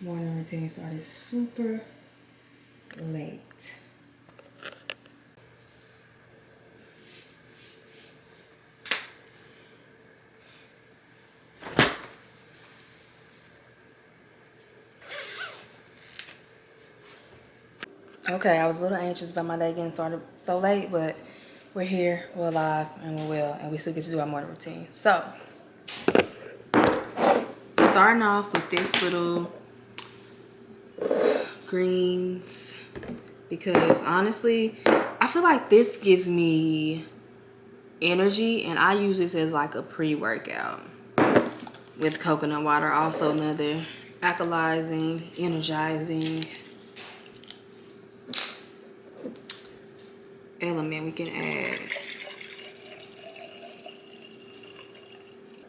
Morning routine started super late. Okay, I was a little anxious about my day getting started so late, but we're here, we're alive, and we're well, and we still get to do our morning routine. So, starting off with this little greens, because honestly, I feel like this gives me energy, and I use this as like a pre-workout with coconut water. Also another alkalizing, energizing element we can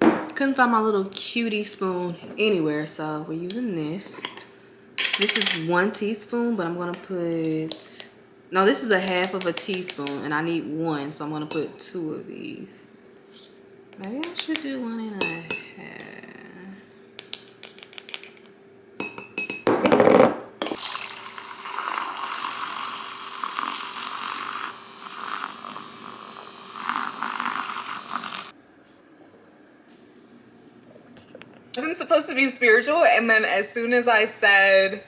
add. Couldn't find my little cutie spoon anywhere, so we're using this. This is 1 teaspoon, but I'm gonna put, no, this is a half of a teaspoon, and I need 1, so I'm gonna put 2 of these. Maybe I should do 1 1/2. Wasn't supposed to be spiritual, and then as soon as I said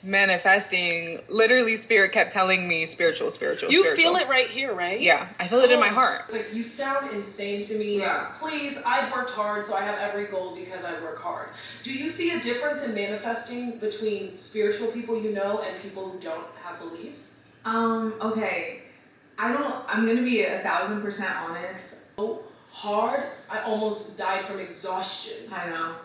manifesting, literally spirit kept telling me spiritual. You feel it right here, right? Yeah, I feel it in my heart. It's like, you sound insane to me. Yeah. Please, I've worked hard, so I have every goal because I work hard. Do you see a difference in manifesting between spiritual people you know and people who don't have beliefs? Okay. I'm gonna be 1,000% honest. So hard, I almost died from exhaustion. I know.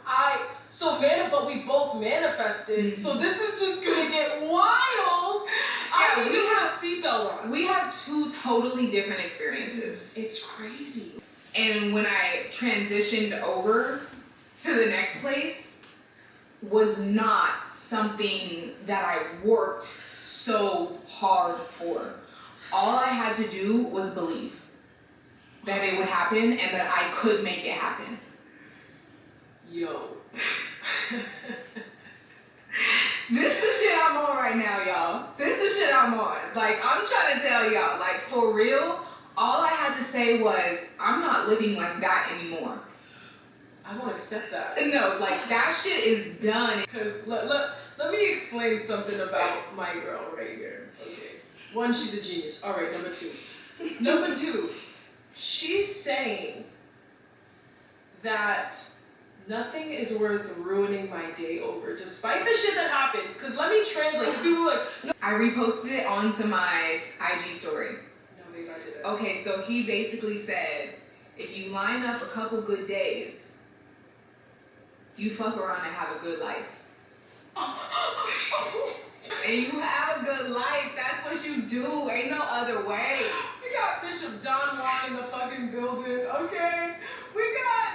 But we both manifested, so this is just gonna get wild. I need to have a seatbelt on. We have 2 totally different experiences. It's crazy. And when I transitioned over to the next place was not something that I worked so hard for. All I had to do was believe that it would happen and that I could make it happen. Yo. This is the shit I'm on right now, y'all. This is the shit I'm on. Like, I'm trying to tell y'all, like, for real, all I had to say was, I'm not living like that anymore. I won't accept that. No, like, that shit is done. Because let me explain something about my girl right here. Okay. 1, she's a genius. All right, number 2. Number 2, she's saying that nothing is worth ruining my day over, despite the shit that happens. Because let me translate. Because people are like, no. I reposted it onto my IG story. No, babe, I didn't. Okay, so he basically said, if you line up a couple good days, you fuck around and have a good life. And you have a good life. That's what you do. Ain't no other way. We got Bishop Don Juan in the fucking building, okay? We got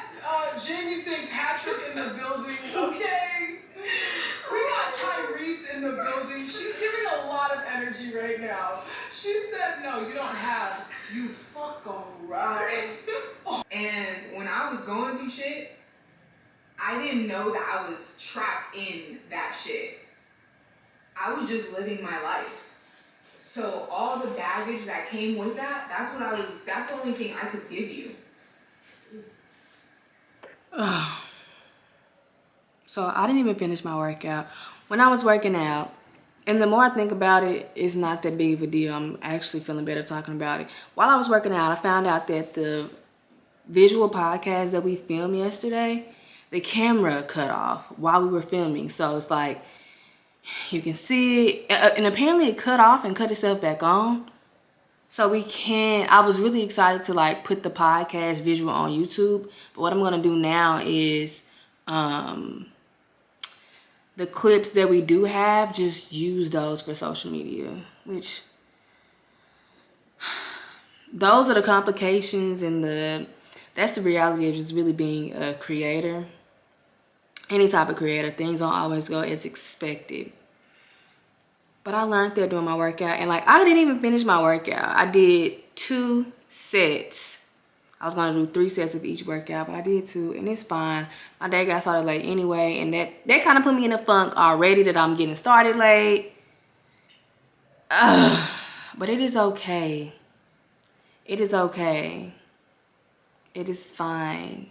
Jamie St. Patrick in the building, okay? We got Tyrese in the building. She's giving a lot of energy right now. She said, no, you don't have. You fuck around. And when I was going through shit, I didn't know that I was trapped in that shit. I was just living my life. So all the baggage that came with that, that's the only thing I could give you. So I didn't even finish my workout. When I was working out, and the more I think about it, it's not that big of a deal. I'm actually feeling better talking about it. While I was working out, I found out that the visual podcast that we filmed yesterday, the camera cut off while we were filming. So it's like, you can see it, and apparently it cut off and cut itself back on. So I was really excited to like put the podcast visual on YouTube. But what I'm gonna do now is the clips that we do have, just use those for social media, which those are the complications and that's the reality of just really being a creator. Any type of creator, things don't always go as expected. But I learned that doing my workout, and like I didn't even finish my workout. I did 2 sets. I was gonna do 3 sets of each workout, but I did 2, and it's fine. My day got started late anyway, and that kind of put me in a funk already that I'm getting started late. But it is okay. It is okay. It is fine.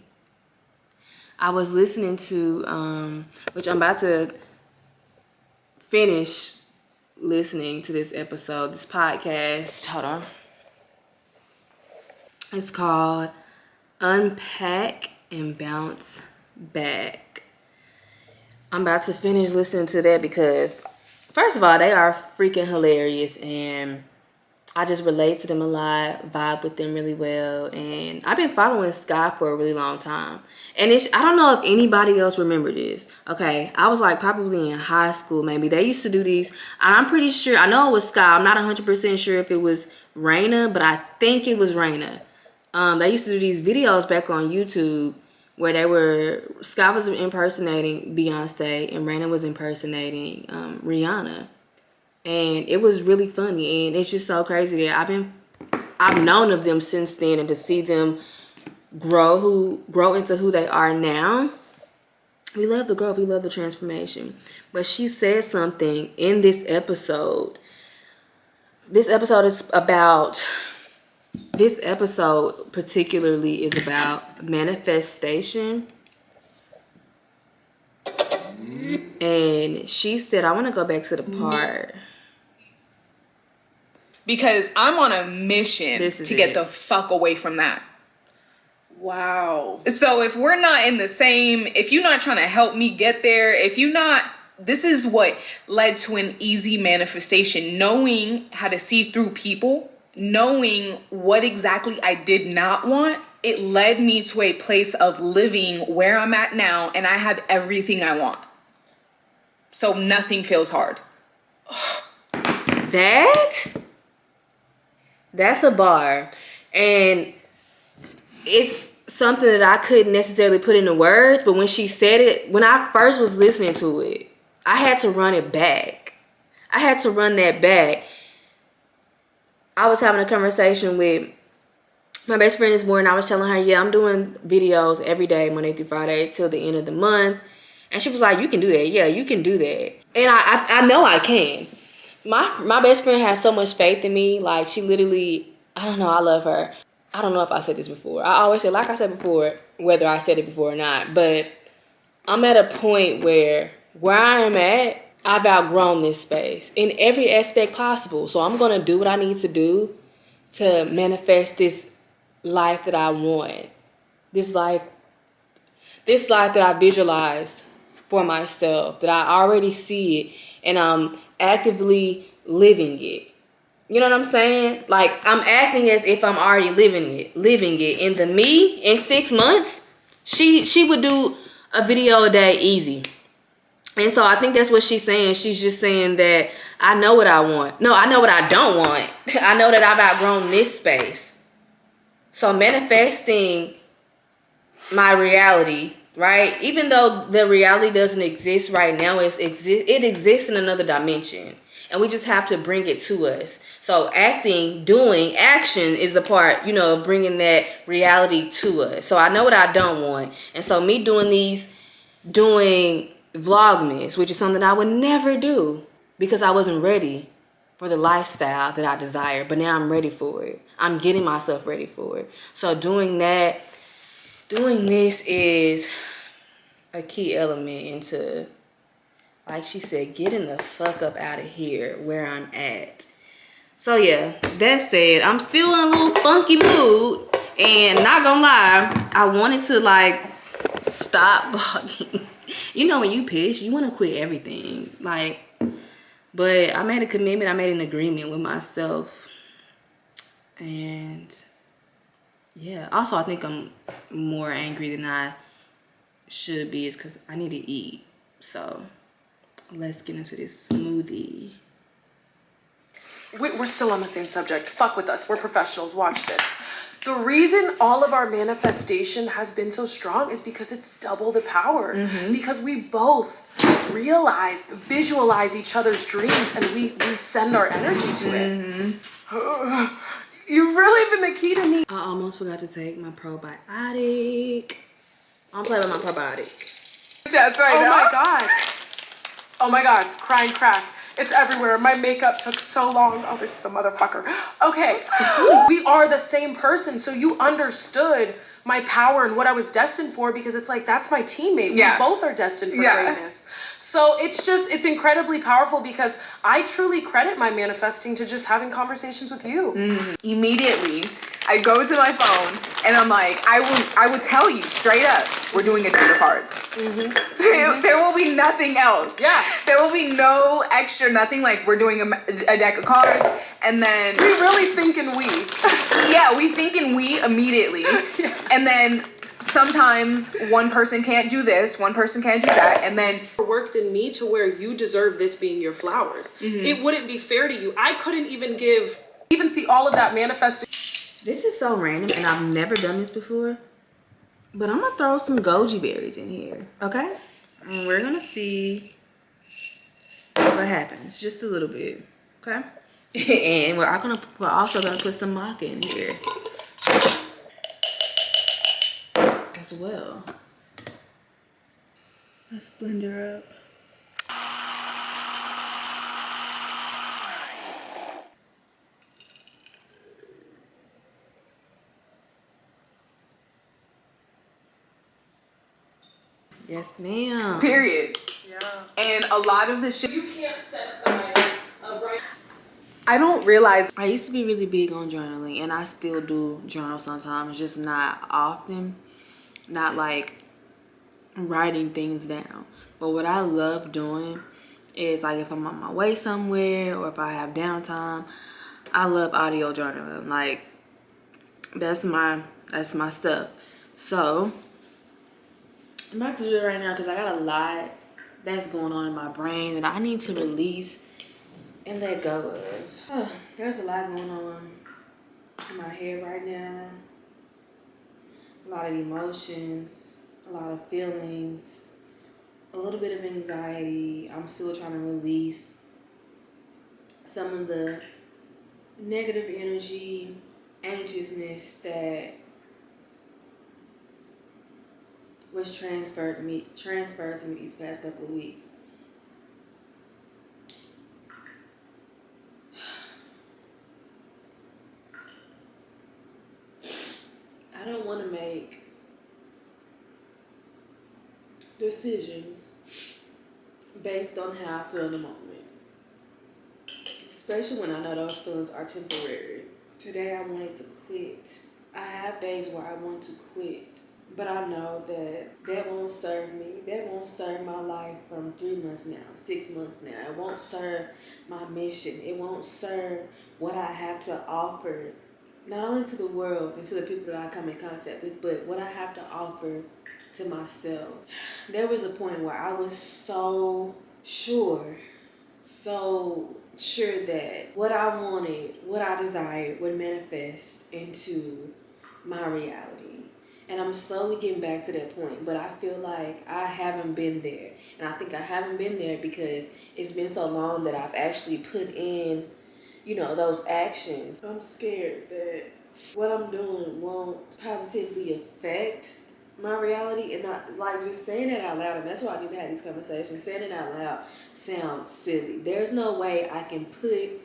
I was listening to, which I'm about to finish listening to this episode, this podcast. Hold on. It's called Unpack and Bounce Back. I'm about to finish listening to that because, first of all, they are freaking hilarious, and I just relate to them a lot, vibe with them really well, and I've been following Sky for a really long time. And I don't know if anybody else remember this. Okay, I was like probably in high school maybe. They used to do these, and I'm pretty sure, I know it was Sky. I'm not 100% sure if it was Raina, but I think it was Raina. They used to do these videos back on YouTube where Sky was impersonating Beyonce and Raina was impersonating Rihanna. And it was really funny, and it's just so crazy that I've known of them since then, and to see them grow into who they are now. We love the growth, we love the transformation. But she said something in this episode. This episode particularly is about manifestation. And she said, I want to go back to the part. Because I'm on a mission to get the fuck away from that. Wow. So if we're not in the same, if you're not trying to help me get there, this is what led to an easy manifestation. Knowing how to see through people, knowing what exactly I did not want, it led me to a place of living where I'm at now, and I have everything I want. So nothing feels hard. That's a bar. And it's something that I couldn't necessarily put into words, but when she said it, when I first was listening to it, I had to run it back. I had to run that back. I was having a conversation with my best friend this morning. I was telling her, yeah, I'm doing videos every day, Monday through Friday, till the end of the month. And she was like, you can do that. Yeah, you can do that. And I know I can. My best friend has so much faith in me. Like, she literally, I don't know, I love her. I don't know if I said this before. I always say, like I said before, whether I said it before or not. But I'm at a point where I am at, I've outgrown this space in every aspect possible. So I'm going to do what I need to do to manifest this life that I want. This life that I visualize for myself, that I already see it, and I'm actively living it. You know what I'm saying? Like, I'm acting as if I'm already living it. And the me in 6 months, she would do a video a day easy. And so I think that's what she's saying. She's just saying that I know what I want. No, I know what I don't want. I know that I've outgrown this space. So manifesting my reality, right? Even though the reality doesn't exist right now, it exists in another dimension. And we just have to bring it to us. So action is the part, bringing that reality to us. So I know what I don't want. And so me doing vlogmas, which is something I would never do because I wasn't ready for the lifestyle that I desire. But now I'm ready for it. I'm getting myself ready for it. So doing this is a key element into, like she said, getting the fuck up out of here where I'm at. So yeah, that said, I'm still in a little funky mood, and not gonna lie, I wanted to stop vlogging. When you pissed, you want to quit everything. But I made a commitment, I made an agreement with myself. And yeah, also I think I'm more angry than I should be, is because I need to eat. So let's get into this smoothie. We're still on the same subject. Fuck with us. We're professionals. Watch this. The reason all of our manifestation has been so strong is because it's double the power. Mm-hmm. Because we both visualize each other's dreams, and we send our energy to it. You've really been the key to me. I almost forgot to take my probiotic. I'm playing with my probiotic. Just right now. Oh my god. Oh my god, crying crack. It's everywhere. My makeup took so long. Oh, this is a motherfucker. Okay, we are the same person, so you understood my power and what I was destined for, because it's like, that's my teammate. Yeah. We both are destined for greatness. So it's incredibly powerful, because I truly credit my manifesting to just having conversations with you. Immediately, I go to my phone and I'm like, I will tell you straight up, we're doing a deck of cards. There will be nothing else. Yeah. There will be no extra nothing. Like, we're doing a deck of cards, and then We really thinking we. yeah, we thinking we immediately, and then sometimes one person can't do this, one person can't do that, and then Worked in me to where you deserve this being your flowers. It wouldn't be fair to you. I couldn't even see all of that manifesting. This is so random, and I've never done this before. But I'm gonna throw some goji berries in here, okay? And we're gonna see what happens. Just a little bit, okay? And we're also gonna put some maca in here as well. Let's blend her up. Yes, ma'am. period. Yeah. And a lot of the shit, You can't set aside a right. I don't realize. I used to be really big on journaling, and I still do journal sometimes, just not often. Not like writing things down. But what I love doing is, like, if I'm on my way somewhere or if I have downtime, I love audio journaling. Like, that's my stuff. So I'm about to do it right now because I got a lot that's going on in my brain that I need to release and let go of. Oh, there's a lot going on in my head right now. A lot of emotions, a lot of feelings, a little bit of anxiety. I'm still trying to release some of the negative energy, anxiousness that was transferred to me these past couple of weeks. I don't want to make decisions based on how I feel in the moment, especially when I know those feelings are temporary. Today I wanted to quit. I have days where I want to quit, but I know that won't serve me. That won't serve my life from 3 months now, 6 months now. It won't serve my mission. It won't serve what I have to offer, not only to the world and to the people that I come in contact with, but what I have to offer to myself. There was a point where I was so sure that what I wanted, what I desired would manifest into my reality. And I'm slowly getting back to that point, but I feel like I haven't been there. And I think I haven't been there because it's been so long that I've actually put in, those actions. I'm scared that what I'm doing won't positively affect my reality, and not like just saying it out loud. And that's why I need to have these conversations. Saying it out loud sounds silly. There's no way I can put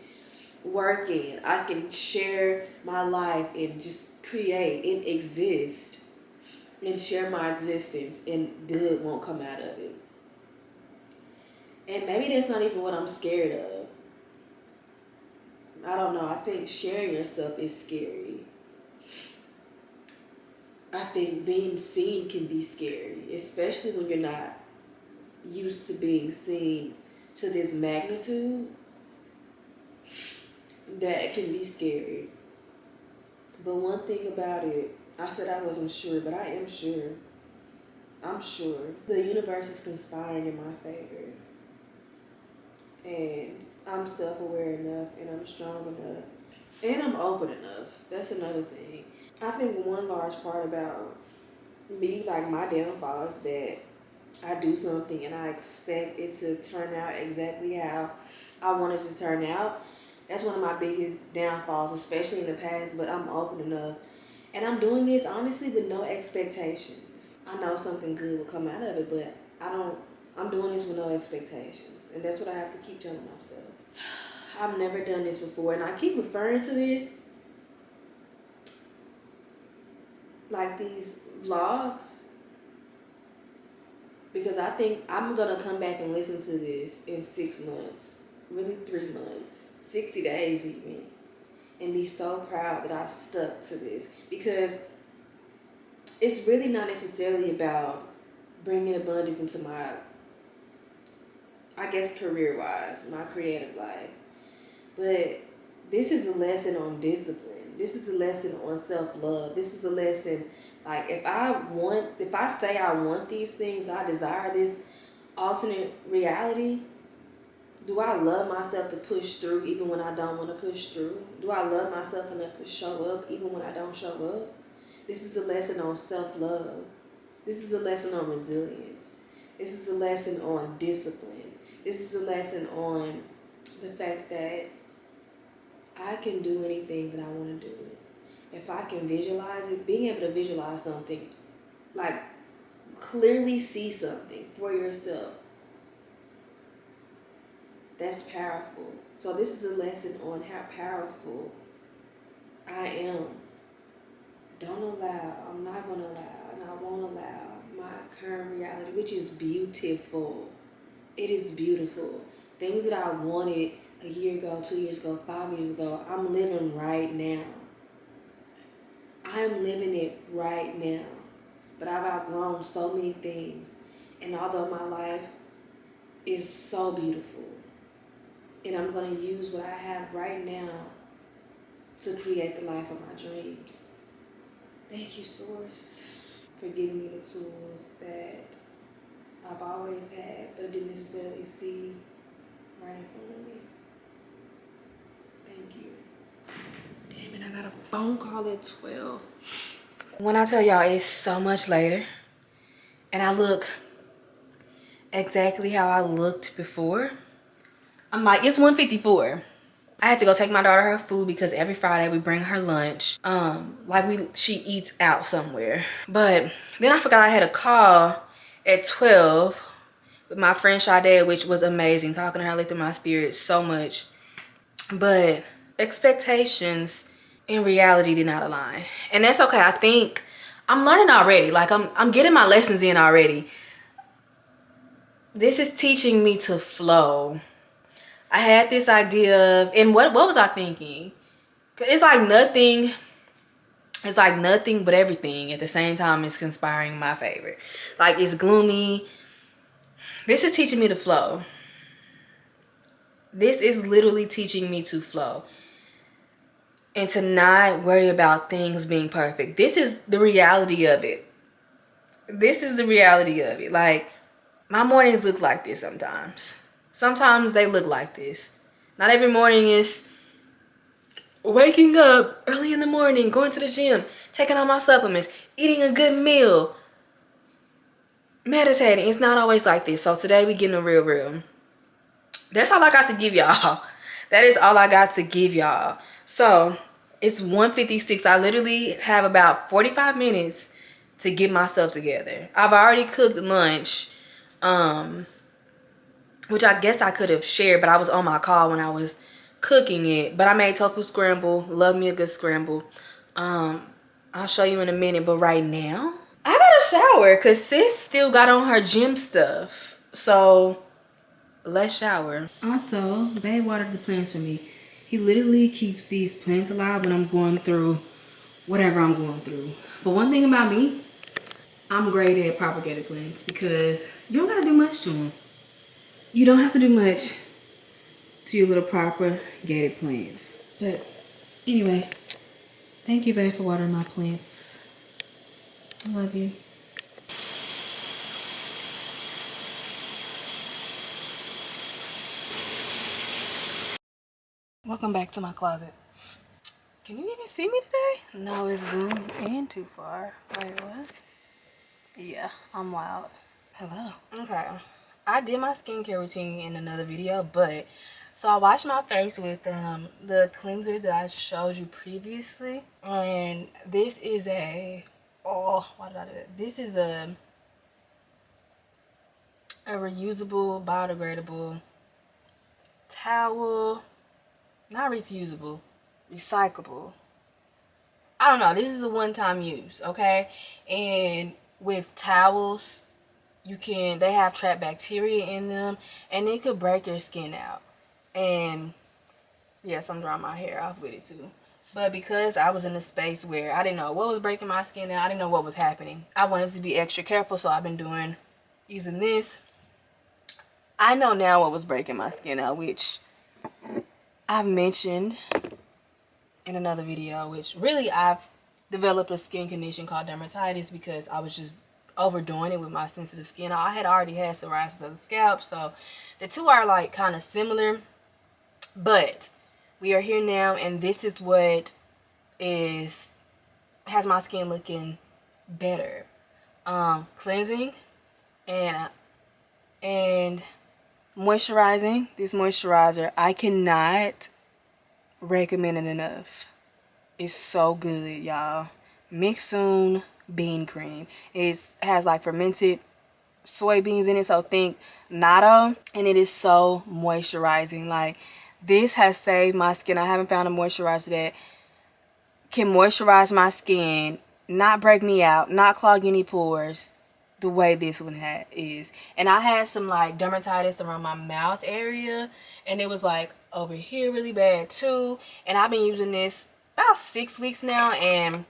work in. I can share my life and just create and exist and share my existence, and good won't come out of it. And maybe that's not even what I'm scared of. I don't know. I think sharing yourself is scary. I think being seen can be scary, especially when you're not used to being seen to this magnitude. That can be scary. But one thing about it, I said I wasn't sure, but I am sure. I'm sure. The universe is conspiring in my favor. And I'm self-aware enough, and I'm strong enough, and I'm open enough. That's another thing. I think one large part about me, like my downfall, is that I do something and I expect it to turn out exactly how I want it to turn out. That's one of my biggest downfalls, especially in the past, but I'm open enough. And I'm doing this honestly with no expectations. I know something good will come out of it, but I'm doing this with no expectations. And that's what I have to keep telling myself. I've never done this before, and I keep referring to this like these vlogs because I think I'm gonna come back and listen to this in 6 months, really 3 months, 60 days even, and be so proud that I stuck to this, because it's really not necessarily about bringing abundance into my, I guess, career-wise, my creative life, but this is a lesson on discipline. This is a lesson on self-love. This is a lesson, like, if I say I want these things, I desire this alternate reality, do I love myself to push through even when I don't want to push through? Do I love myself enough to show up even when I don't show up? This is a lesson on self-love. This is a lesson on resilience. This is a lesson on discipline. This is a lesson on the fact that I can do anything that I want to do. If I can visualize it, being able to visualize something, like clearly see something for yourself, that's powerful. So this is a lesson on how powerful I am. I'm not going to allow, and I won't allow my current reality, which is beautiful. It is beautiful. Things that I wanted a year ago, 2 years ago, 5 years ago, I'm living right now. I'm living it right now. But I've outgrown so many things. And although my life is so beautiful, and I'm going to use what I have right now to create the life of my dreams. Thank you, Source, for giving me the tools that I've always had, but didn't necessarily see right in front of me. Thank you. Damn it, I got a phone call at 12. When I tell y'all it's so much later, and I look exactly how I looked before, I'm like, it's 1:54. I had to go take my daughter her food because every Friday we bring her lunch. She eats out somewhere. But then I forgot I had a call at 12 with my friend Sade, which was amazing. Talking to her lifted my spirit so much. But expectations and reality did not align. And that's okay. I think I'm learning already. Like I'm getting my lessons in already. This is teaching me to flow. I had this idea of, and what was I thinking? It's like nothing but everything at the same time is conspiring in my favor. Like, it's gloomy. This is teaching me to flow. This is literally teaching me to flow. And to not worry about things being perfect. This is the reality of it. This is the reality of it. Like, my mornings look like this sometimes. Sometimes they look like this. Not every morning is waking up early in the morning, going to the gym, taking all my supplements, eating a good meal, meditating. It's not always like this. So today we getting a real. That's all I got to give y'all. That is all I got to give y'all. So it's 1:56. I literally have about 45 minutes to get myself together. I've already cooked lunch, which I guess I could have shared, but I was on my call when I was cooking it. But I made tofu scramble. Love me a good scramble. I'll show you in a minute, but right now I gotta shower because sis still got on her gym stuff. So let's shower. Also, babe watered the plants for me. He literally keeps these plants alive when I'm going through whatever I'm going through. But one thing about me, I'm great at propagated plants because you don't gotta do much to them. You don't have to do much to your little propagated plants. But anyway, thank you, babe, for watering my plants. I love you. Welcome back to my closet. Can you even see me today? No, it's zoomed in too far. Wait, what? Yeah, I'm loud. Hello. Okay. I did my skincare routine in another video, but So I washed my face with the cleanser that I showed you previously, and this is a why did I do that? This is a reusable, biodegradable towel, not reusable, recyclable. I don't know. This is a one-time use, okay? And with towels, they have trapped bacteria in them, and it could break your skin out. And yes, I'm drying my hair off with it too. But because I was in a space where I didn't know what was breaking my skin out, I didn't know what was happening, I wanted to be extra careful, so I've been using this. I know now what was breaking my skin out, which I've mentioned in another video, which really I've developed a skin condition called dermatitis because I was just overdoing it with my sensitive skin. I had already had psoriasis of the scalp, so the two are like kind of similar, but we are here now, and this is what has my skin looking better. Cleansing and moisturizing. This moisturizer, I cannot recommend it enough. It's so good, y'all. Mixun bean cream. It has like fermented soybeans in it, so think natto, and it is so moisturizing. Like, this has saved my skin. I haven't found a moisturizer that can moisturize my skin, not break me out, not clog any pores the way this one is. And I had some like dermatitis around my mouth area, and it was like over here really bad too. And I've been using this about 6 weeks now, and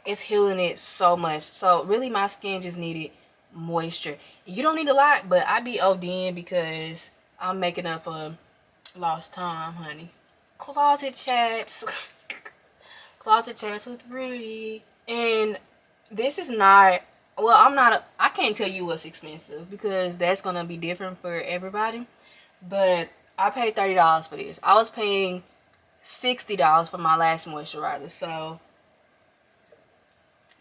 it's healing it so much. So really my skin just needed moisture. You don't need a lot, but I be ODing because I'm making up for lost time, honey. Closet chats. Closet chats with Rudy. And this is not, well, I can't tell you what's expensive because that's gonna be different for everybody. But I paid $30 for this. I was paying $60 for my last moisturizer. So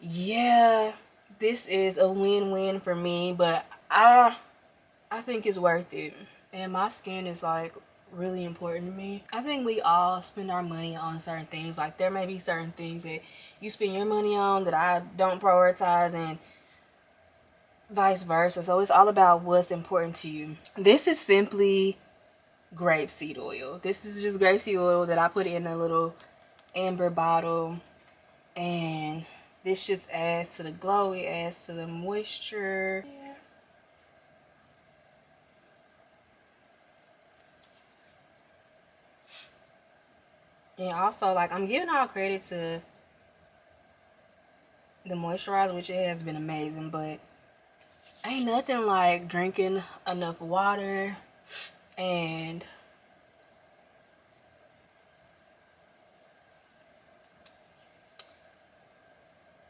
yeah, this is a win-win for me, but I think it's worth it. And my skin is like really important to me. I think we all spend our money on certain things. Like, there may be certain things that you spend your money on that I don't prioritize, and vice versa. So it's all about what's important to you. This is simply grapeseed oil. This is just grapeseed oil that I put in a little amber bottle, and this just adds to the glow. It adds to the moisture. And also, like, I'm giving all credit to the moisturizer, which it has been amazing, but ain't nothing like drinking enough water and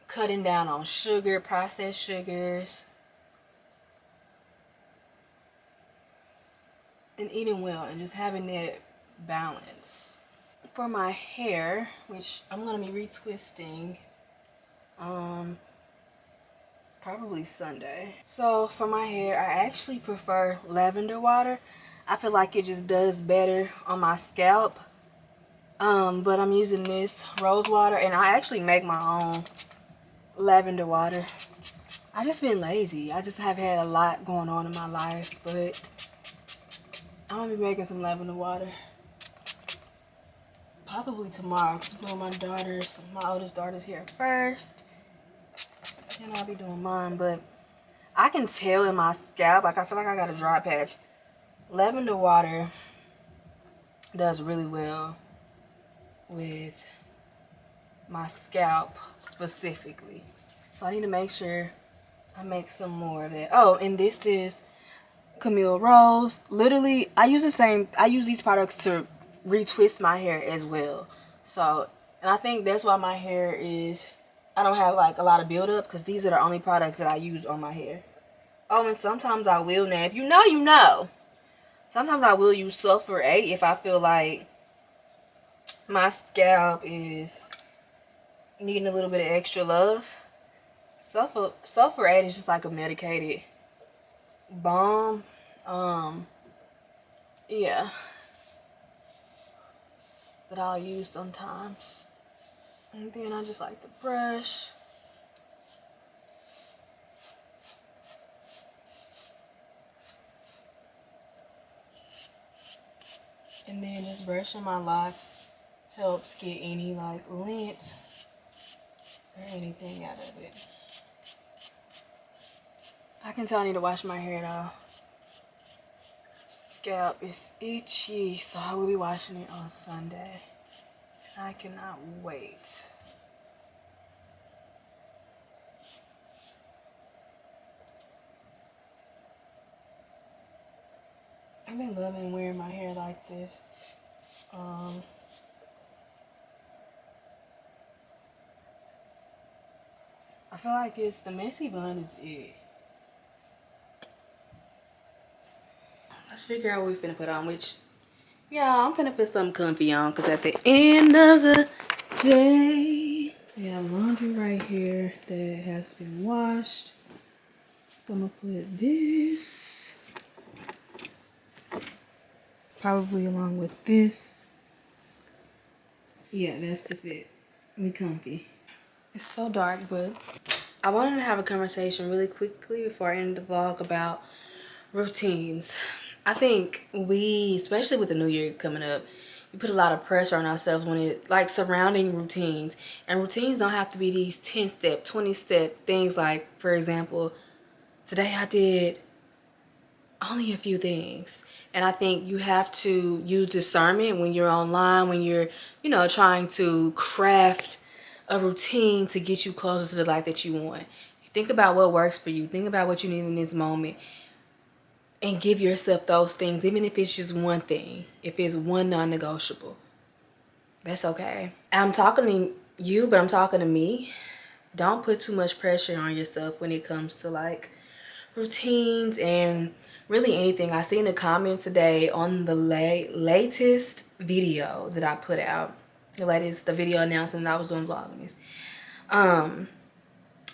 cutting down on sugar, processed sugars, and eating well, and just having that balance. For my hair, which I'm gonna be retwisting probably Sunday. So for my hair, I actually prefer lavender water. I feel like it just does better on my scalp. But I'm using this rose water, and I actually make my own lavender water. I just been lazy. I just have had a lot going on in my life, but I'm gonna be making some lavender water probably tomorrow, because my oldest daughter's here first, and I'll be doing mine. But I can tell in my scalp, like, I feel like I got a dry patch. Lavender water does really well with my scalp specifically. So I need to make sure I make some more of that. Oh, and this is Camille Rose. Literally, I use these products to retwist my hair as well. So, and I think that's why my hair I don't have like a lot of buildup, because these are the only products that I use on my hair. Oh, and sometimes I will, now if you know, you know. Sometimes I will use sulfur 8 if I feel like my scalp is needing a little bit of extra love. Sulfur 8 is just like a medicated balm. Yeah. that I'll use sometimes. And then I just like to brush. And then just brushing my locks helps get any like lint or anything out of it. I can tell I need to wash my hair though. Scalp is itchy, so I will be washing it on Sunday. I cannot wait. I've been loving wearing my hair like this. I feel like it's the messy bun is it. Let's figure out what we finna put on, which, yeah, I'm finna put something comfy on, because at the end of the day, we have laundry right here that has been washed. So I'm gonna put this, probably along with this. Yeah, that's the fit. We comfy. It's so dark, but I wanted to have a conversation really quickly before I end the vlog about routines. I think we, especially with the new year coming up, we put a lot of pressure on ourselves when it, like, surrounding routines. And routines don't have to be these 10-step, 20-step things. Like, for example, today I did only a few things. And I think you have to use discernment when you're online, when you're, you know, trying to craft a routine to get you closer to the life that you want. Think about what works for you. Think about what you need in this moment. And give yourself those things, even if it's just one thing. If it's one non-negotiable, that's okay. I'm talking to you, but I'm talking to me. Don't put too much pressure on yourself when it comes to like routines and really anything. I seen a comment today on the latest video that I put out. The video announcing that I was doing vlogmas.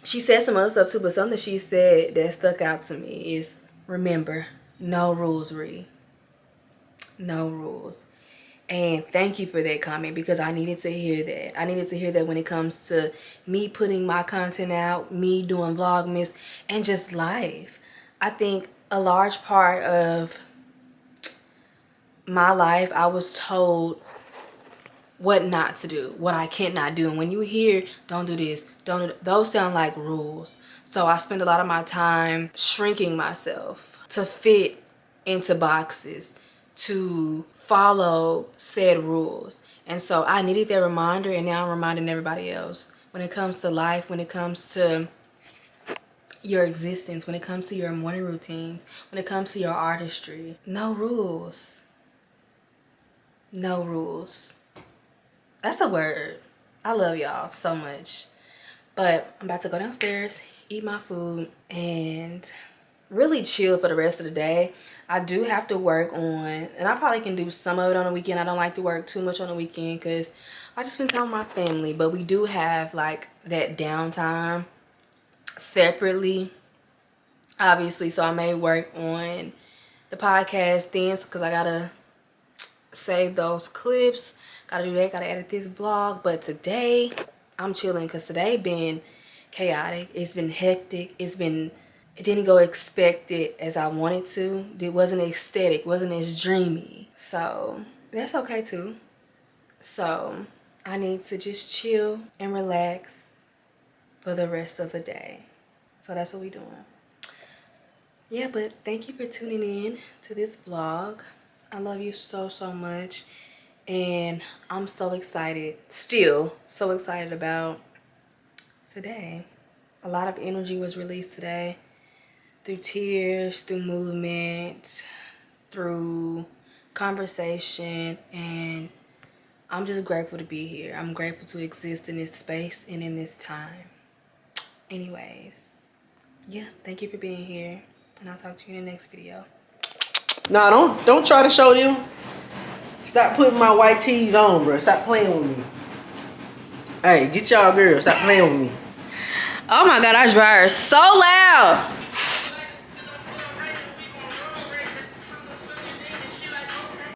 She said some other stuff too, but something she said that stuck out to me is, remember, no rules, Ree. No rules. And thank you for that comment, because I needed to hear that. I needed to hear that when it comes to me putting my content out, me doing vlogmas, and just life. I think a large part of my life, I was told what not to do, what I cannot do. And when you hear, don't do this, don't do that, those sound like rules. So I spend a lot of my time shrinking myself to fit into boxes, to follow said rules. And so I needed that reminder, and now I'm reminding everybody else. When it comes to life, when it comes to your existence, when it comes to your morning routines, when it comes to your artistry, no rules. No rules. That's a word. I love y'all so much. But I'm about to go downstairs, eat my food, and really chill for the rest of the day. I do have to work on, and I probably can do some of it on the weekend. I don't like to work too much on the weekend because I just spend time with my family. But we do have like that downtime separately, obviously. So I may work on the podcast then, because I gotta save those clips. Gotta do that, gotta edit this vlog. But today, I'm chilling because today been chaotic. It's been hectic. It didn't go expected as I wanted to. It wasn't aesthetic, wasn't as dreamy. So that's okay too. So I need to just chill and relax for the rest of the day. So that's what we doing. Yeah, but thank you for tuning in to this vlog. I love you so, so much. And I'm so excited, still so excited about today. A lot of energy was released today through tears, through movement, through conversation, and I'm just grateful to be here. I'm grateful to exist in this space and in this time. Anyways, yeah, thank you for being here, and I'll talk to you in the next video. Nah, don't try to show them. Stop putting my white tees on, bro. Stop playing with me. Hey, get y'all girls. Stop playing with me. Oh my God, our dryer is so loud.